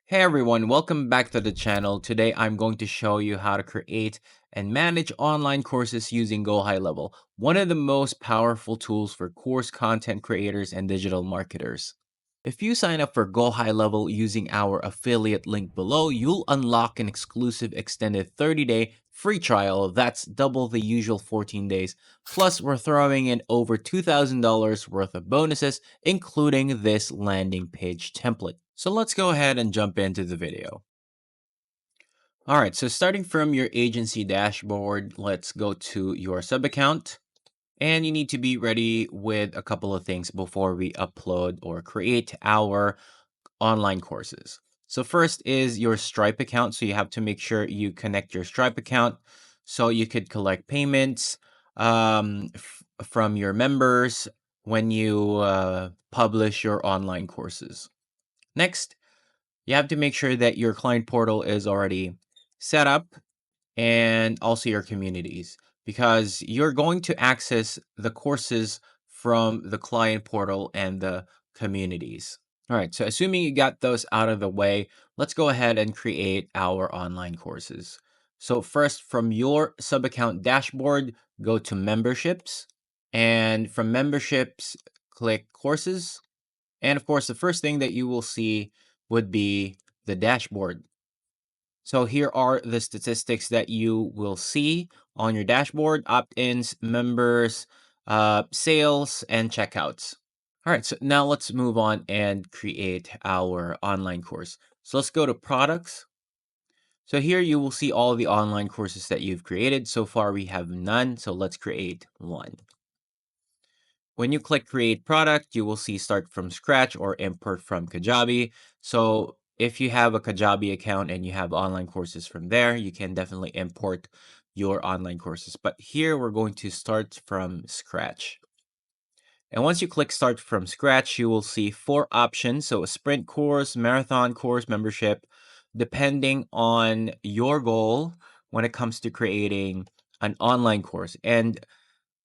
Hey everyone, welcome back to the channel. Today I'm going to show you how to create and manage online courses using GoHighLevel, one of the most powerful tools for course content creators and digital marketers. If you sign up for GoHighLevel using our affiliate link below, you'll unlock an exclusive extended 30-day free trial that's double the usual 14 days. Plus, we're throwing in over $2,000 worth of bonuses, including this landing page template. So let's go ahead and jump into the video. All right, so starting from your agency dashboard, let's go to your sub account. And you need to be ready with a couple of things before we upload or create our online courses. So first is your Stripe account. So you have to make sure you connect your Stripe account so you could collect payments from your members when you publish your online courses. Next, you have to make sure that your client portal is already set up and also your communities because you're going to access the courses from the client portal and the communities. All right, so assuming you got those out of the way, let's go ahead and create our online courses. So first, from your sub account dashboard, go to memberships, and from memberships, click courses. And of course, the first thing that you will see would be the dashboard. So here are the statistics that you will see on your dashboard: opt-ins, members, sales, and checkouts. All right, so now let's move on and create our online course. So let's go to products. So here you will see all the online courses that you've created. So far we have none, so let's create one. When you click create product, you will see start from scratch or import from Kajabi. So if you have a Kajabi account and you have online courses from there, you can definitely import your online courses. But here we're going to start from scratch. And once you click start from scratch, you will see 4 options. So a sprint course, marathon course, membership, depending on your goal when it comes to creating an online course. And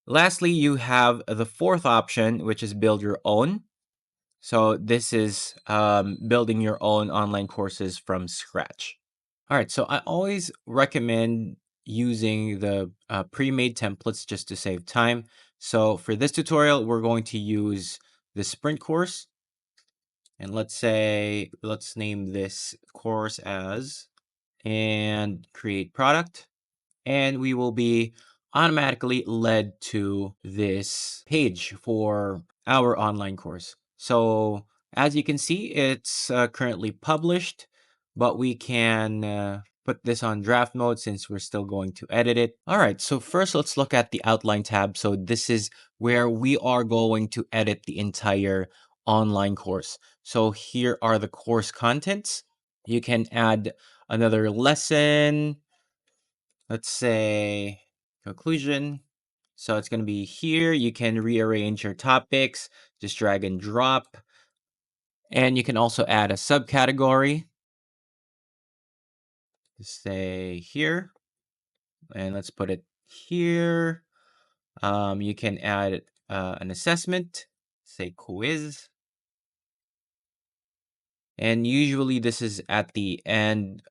lastly, you have the 4th option, which is build your own. So this is building your own online courses from scratch. All right, so I always recommend using the pre-made templates just to save time. So for this tutorial, we're going to use the sprint course. And let's name this course as and create product. And we will be automatically led to this page for our online course. So as you can see, it's currently published, but we can put this on draft mode since we're still going to edit it. All right, so first let's look at the outline tab. So this is where we are going to edit the entire online course. So here are the course contents. You can add another lesson, let's say conclusion. So it's going to be here. You can rearrange your topics, just drag and drop. And you can also add a subcategory. Just say here. And let's put it here. You can add an assessment, say quiz. And usually this is at the end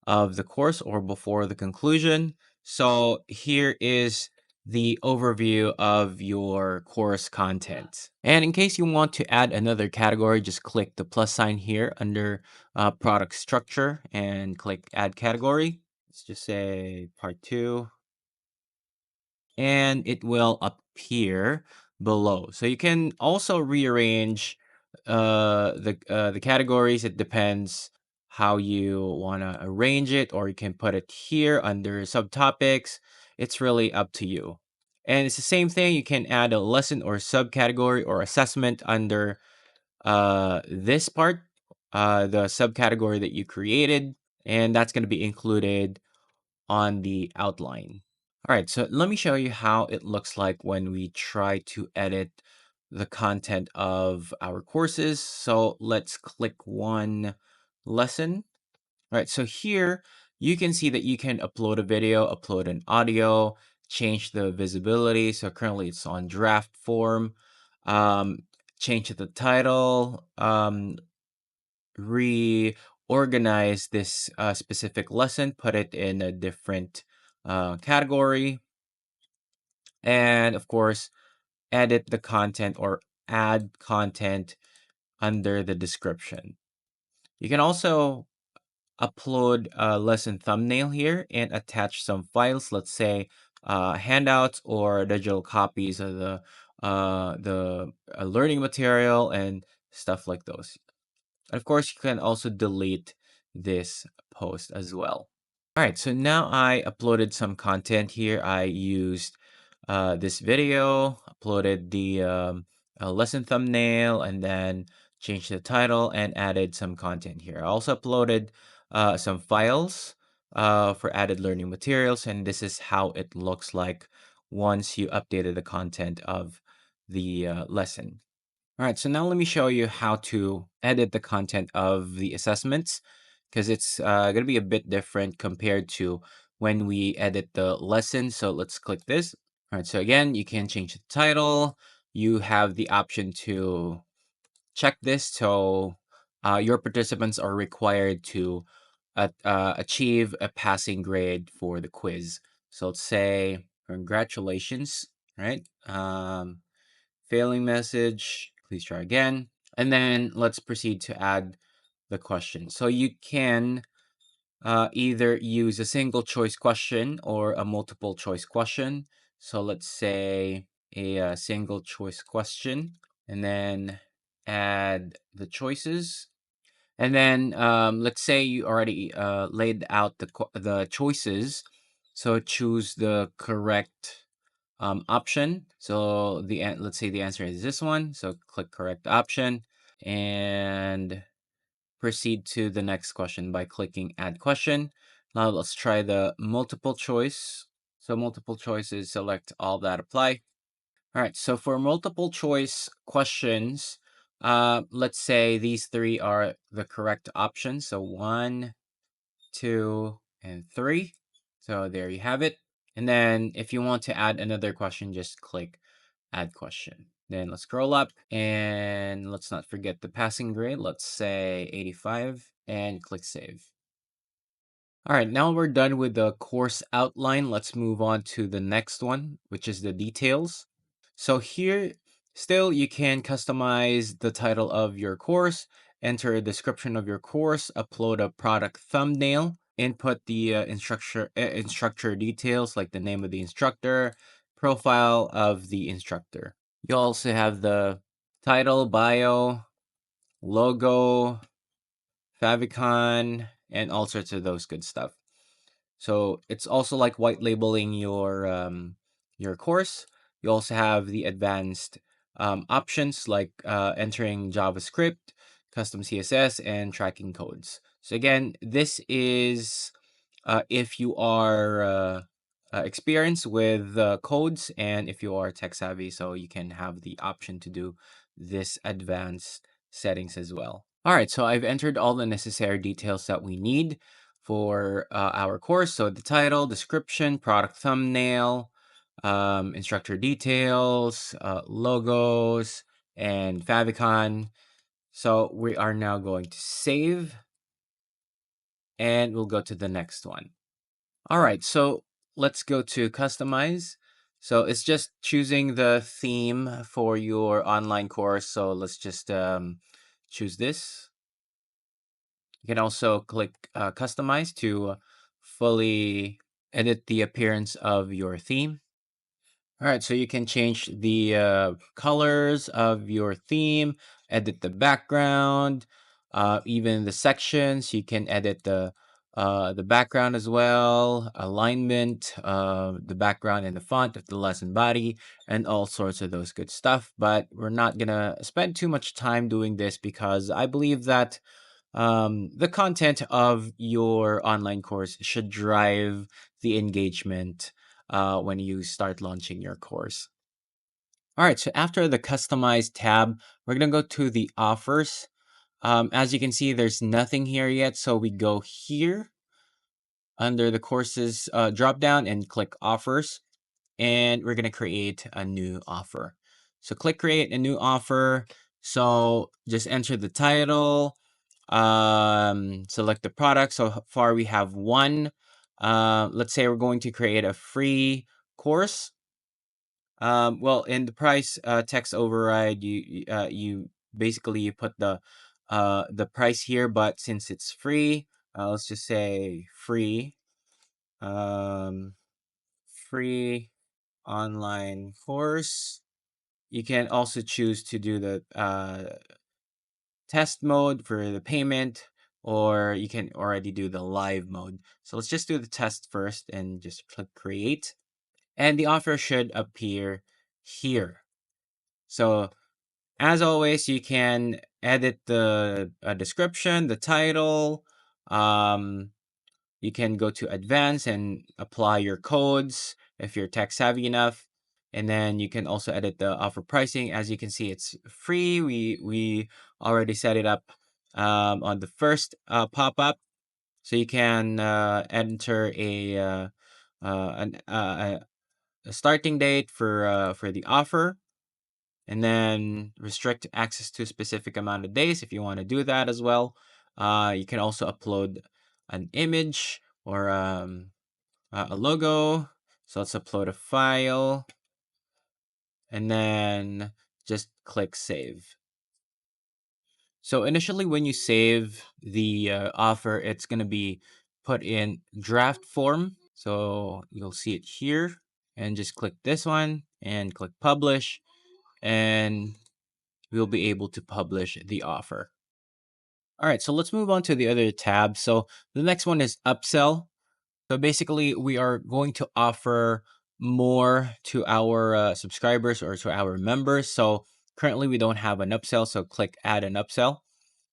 of the course or before the conclusion. So here is the overview of your course content. And in case you want to add another category, just click the plus sign here under product structure and click add category. Let's just say part 2. And it will appear below. So you can also rearrange the categories. It depends how you want to arrange it, or you can put it here under subtopics. It's really up to you. And it's the same thing. You can add a lesson or subcategory or assessment under this part, the subcategory that you created, and that's going to be included on the outline. All right, so let me show you how it looks like when we try to edit the content of our courses. So let's click one lesson. All right, so here you can see that you can upload a video, upload an audio, change the visibility. So currently it's on draft form. Um, change the title, reorder organize this specific lesson, put it in a different category, and of course, edit the content or add content under the description. You can also upload a lesson thumbnail here and attach some files, let's say handouts or digital copies of the learning material and stuff like those. And of course, you can also delete this post as well. All right, so now I uploaded some content here. I used this video, uploaded the lesson thumbnail, and then changed the title and added some content here. I also uploaded some files for added learning materials, and this is how it looks like once you updated the content of the lesson. All right, so now let me show you how to edit the content of the assessments because it's going to be a bit different compared to when we edit the lesson. So let's click this. All right, so again, you can change the title. You have the option to check this. So your participants are required to achieve a passing grade for the quiz. So let's say, congratulations, right? Failing message, please try again. And then let's proceed to add the question. So you can either use a single choice question or a multiple choice question. So let's say a single choice question and then add the choices. And then let's say you already laid out the choices. So choose the correct option. So let's say the answer is this one. So click correct option and proceed to the next question by clicking add question. Now let's try the multiple choice. So multiple choice is select all that apply. All right, so for multiple choice questions, let's say these three are the correct options. So 1, 2, and 3. So there you have it. And then if you want to add another question, just click add question. Then let's scroll up and let's not forget the passing grade. Let's say 85 and click save. All right, now we're done with the course outline. Let's move on to the next one, which is the details. So here, still you can customize the title of your course, enter a description of your course, upload a product thumbnail, input the instructor details like the name of the instructor, profile of the instructor. You also have the title, bio, logo, favicon, and all sorts of those good stuff. So it's also like white labeling your course. You also have the advanced options like entering JavaScript, custom CSS, and tracking codes. So again, this is if you are experienced with codes and if you are tech savvy, so you can have the option to do this advanced settings as well. All right, so I've entered all the necessary details that we need for our course. So the title, description, product thumbnail, instructor details, logos, and favicon. So we are now going to save and we'll go to the next one. All right, so let's go to customize. So it's just choosing the theme for your online course. So let's just choose this. You can also click customize to fully edit the appearance of your theme. All right, so you can change the colors of your theme, edit the background, even the sections. You can edit the background as well, alignment, the background and the font of the lesson body, and all sorts of those good stuff. But we're not gonna spend too much time doing this because I believe that the content of your online course should drive the engagement when you start launching your course. All right, so after the customize tab, we're going to go to the offers. As you can see, there's nothing here yet. So we go here under the courses drop down and click offers. And we're going to create a new offer. So click create a new offer. So just enter the title, Select the product. So far we have one. Let's say we're going to create a free course. Well, in the price text override, you basically you put the price here, but since it's free, let's just say free, um, free online course. You can also choose to do the test mode for the payment, or you can already do the live mode. So let's just do the test first and just click create, and the offer should appear here. So as always, you can edit the description, the title. You can go to advanced and apply your codes if you're tech savvy enough. And then you can also edit the offer pricing. As you can see, it's free. We already set it up on the first pop-up. So you can enter a starting date for the offer, and then restrict access to a specific amount of days if you want to do that as well. You can also upload an image or a logo. So let's upload a file, and then just click save. So initially when you save the offer, it's going to be put in draft form. So you'll see it here, and just click this one and click publish, and we'll be able to publish the offer. All right, so let's move on to the other tab. So the next one is upsell. So basically, we are going to offer more to our subscribers or to our members. So currently, we don't have an upsell. So click add an upsell.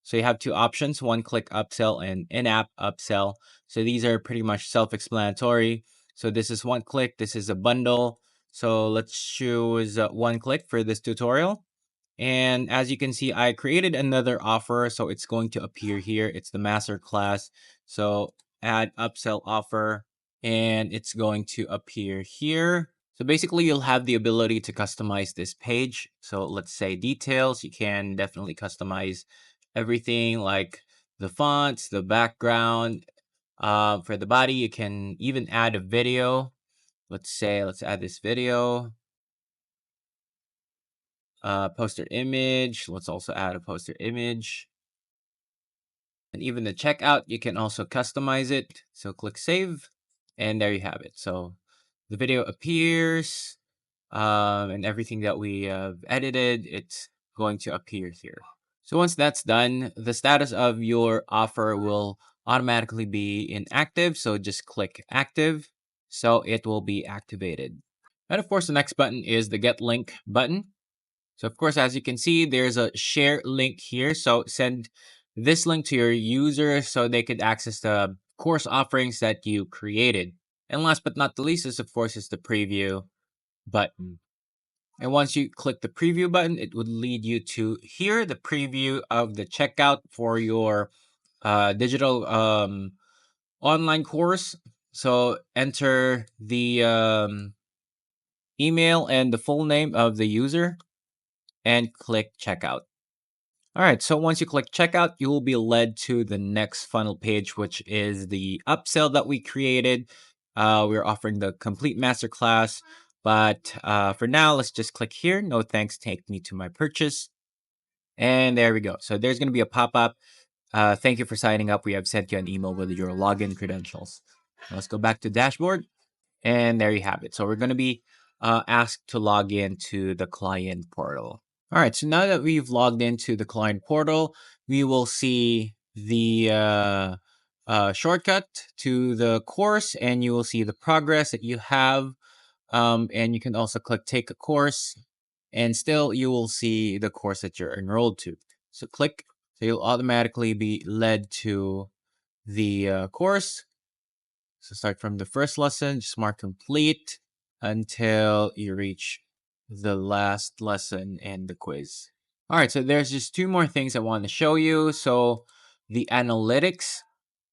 So you have two options: one click upsell and in-app upsell. So these are pretty much self-explanatory. So this is one click. This is a bundle. So let's choose one click for this tutorial. And as you can see, I created another offer, so it's going to appear here. It's the master class. So add upsell offer, and it's going to appear here. So basically, you'll have the ability to customize this page. So let's say details. You can definitely customize everything like the fonts, the background. For the body, you can even add a video. Let's add this video. Poster image. Let's also add a poster image. And even the checkout, you can also customize it. So click save, and there you have it. So the video appears, and everything that we have edited, it's going to appear here. So once that's done, the status of your offer will automatically be inactive. So just click active, so it will be activated. And of course, the next button is the get link button. So of course, as you can see, there's a share link here. So send this link to your users so they could access the course offerings that you created. And last but not the least is, of course, is the preview button. And once you click the preview button, it would lead you to here, the preview of the checkout for your digital online course. So enter the email and the full name of the user, and click checkout. All right, so once you click checkout, you will be led to the next funnel page, which is the upsell that we created. We're offering the complete masterclass, but for now, let's just click here. No thanks, take me to my purchase. And there we go. So there's going to be a pop-up. Thank you for signing up. We have sent you an email with your login credentials. Let's go back to dashboard, and there you have it. So we're going to be asked to log in to the client portal. All right, so now that we've logged into the client portal, we will see the shortcut to the course, and you will see the progress that you have. And you can also click take a course, and still you will see the course that you're enrolled to. So click, so you'll automatically be led to the course. So start from the first lesson, just mark complete until you reach the last lesson and the quiz. All right, so there's just two more things I want to show you. So the analytics.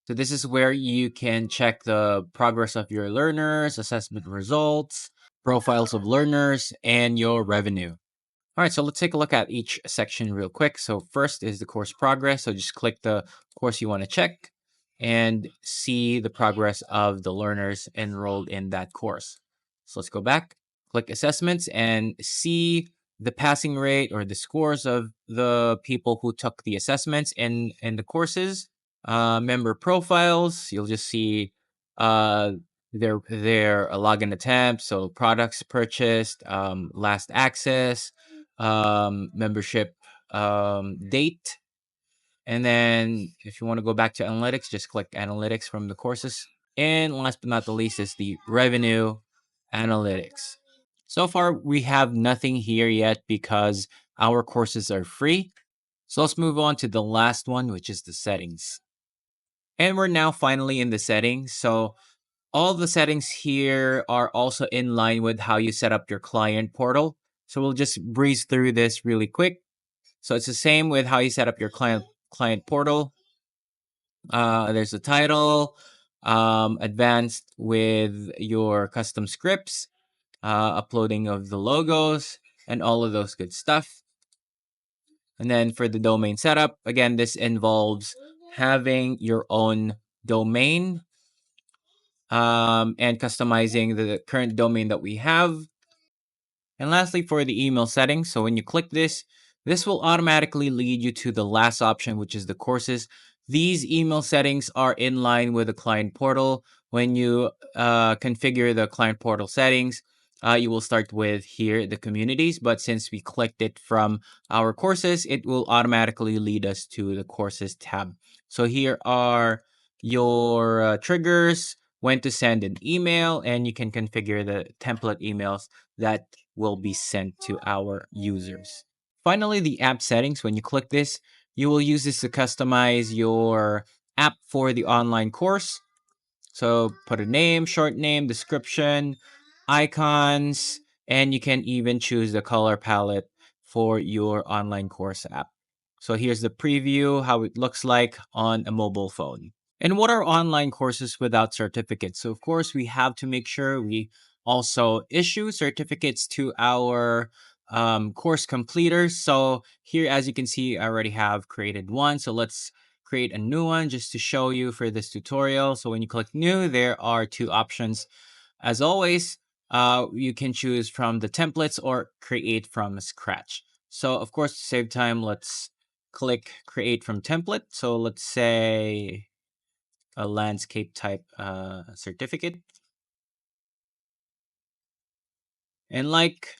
So this is where you can check the progress of your learners, assessment results, profiles of learners, and your revenue. All right, so let's take a look at each section real quick. So first is the course progress. So just click the course you want to check and see the progress of the learners enrolled in that course. So let's go back, click assessments and see the passing rate or the scores of the people who took the assessments in the courses. Member profiles, you'll just see uh, their login attempts, so products purchased, last access, membership date. And then if you want to go back to analytics, just click analytics from the courses. And last but not the least is the revenue analytics. So far, we have nothing here yet because our courses are free. So let's move on to the last one, which is the settings. And we're now finally in the settings. So all the settings here are also in line with how you set up your client portal. So we'll just breeze through this really quick. So it's the same with how you set up your client portal. There's a title, advanced with your custom scripts, uploading of the logos, and all of those good stuff. And then for the domain setup, again, this involves having your own domain and customizing the current domain that we have. And lastly, for the email settings, so when you click this, this will automatically lead you to the last option, which is the courses. These email settings are in line with the client portal. When you configure the client portal settings, you will start with here, the communities. But since we clicked it from our courses, it will automatically lead us to the courses tab. So here are your triggers, when to send an email, and you can configure the template emails that will be sent to our users. Finally, the app settings. When you click this, you will use this to customize your app for the online course. So put a name, short name, description, icons, and you can even choose the color palette for your online course app. So here's the preview, how it looks like on a mobile phone. And what are online courses without certificates? So of course, we have to make sure we also issue certificates to our course completers. So here, as you can see, I already have created one. So let's create a new one just to show you for this tutorial. So when you click new, there are two options. As always, you can choose from the templates or create from scratch. So of course, to save time, let's click create from template. So let's say a landscape type certificate. And like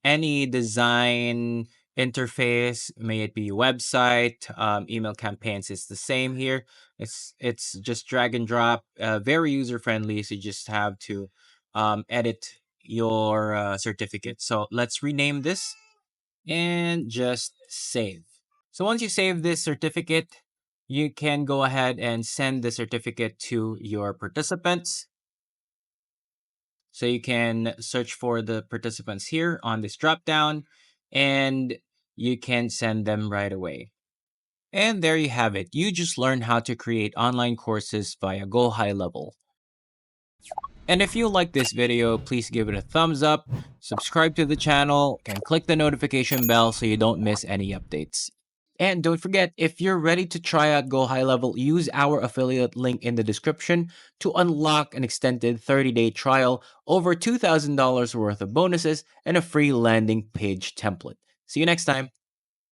any design interface, may it be website, email campaigns, it's the same here. It's just drag and drop, very user friendly. So you just have to edit your certificate. So let's rename this and just save. So once you save this certificate, you can go ahead and send the certificate to your participants. So you can search for the participants here on this drop down and you can send them right away. And there you have it. You just learned how to create online courses via GoHighLevel. And if you like this video, please give it a thumbs up, subscribe to the channel, and click the notification bell so you don't miss any updates. And don't forget, if you're ready to try out GoHighLevel, use our affiliate link in the description to unlock an extended 30-day trial, over $2,000 worth of bonuses, and a free landing page template. See you next time.